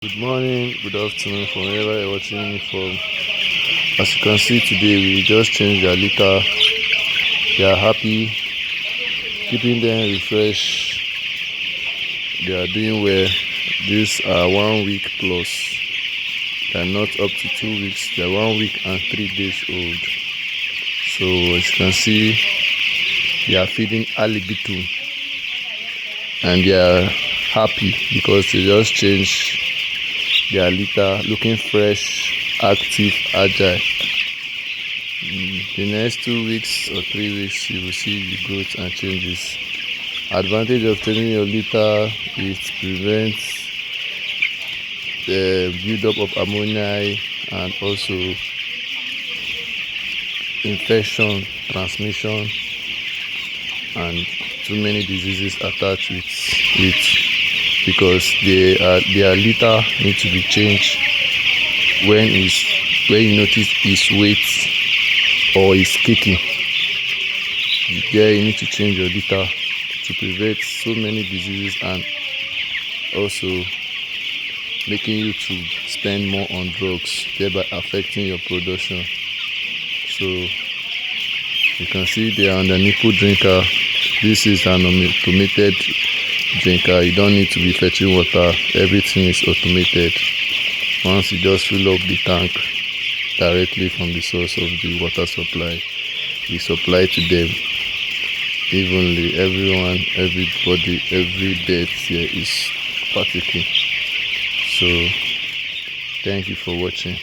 Good morning, good afternoon from wherever you're watching me from. As you can see today, we just changed their litter. They are happy, keeping them refreshed. They are doing well. These are 1 week plus. They are not up to 2 weeks. They are 1 week and 3 days old. So as you can see, they are feeding alibitu, and they are happy because they just changed their litter, looking fresh, active, agile. The next 2 weeks or 3 weeks, you will see the growth and changes. Advantage of changing your litter is to prevent the build-up of ammonia and also infection, transmission, and too many diseases attached with it, because their litter need to be changed when you notice his weight or is kicking. There you need to change your litter to prevent so many diseases, and also making you to spend more on drugs, thereby affecting your production. So you can see they are on the nipple drinker. This is an automated drinker. You don't need to be fetching water. Everything is automated. Once you just fill up the tank directly from the source of the water supply, we supply to them evenly. Everyone, everybody, every death here is partaking. So thank you for watching.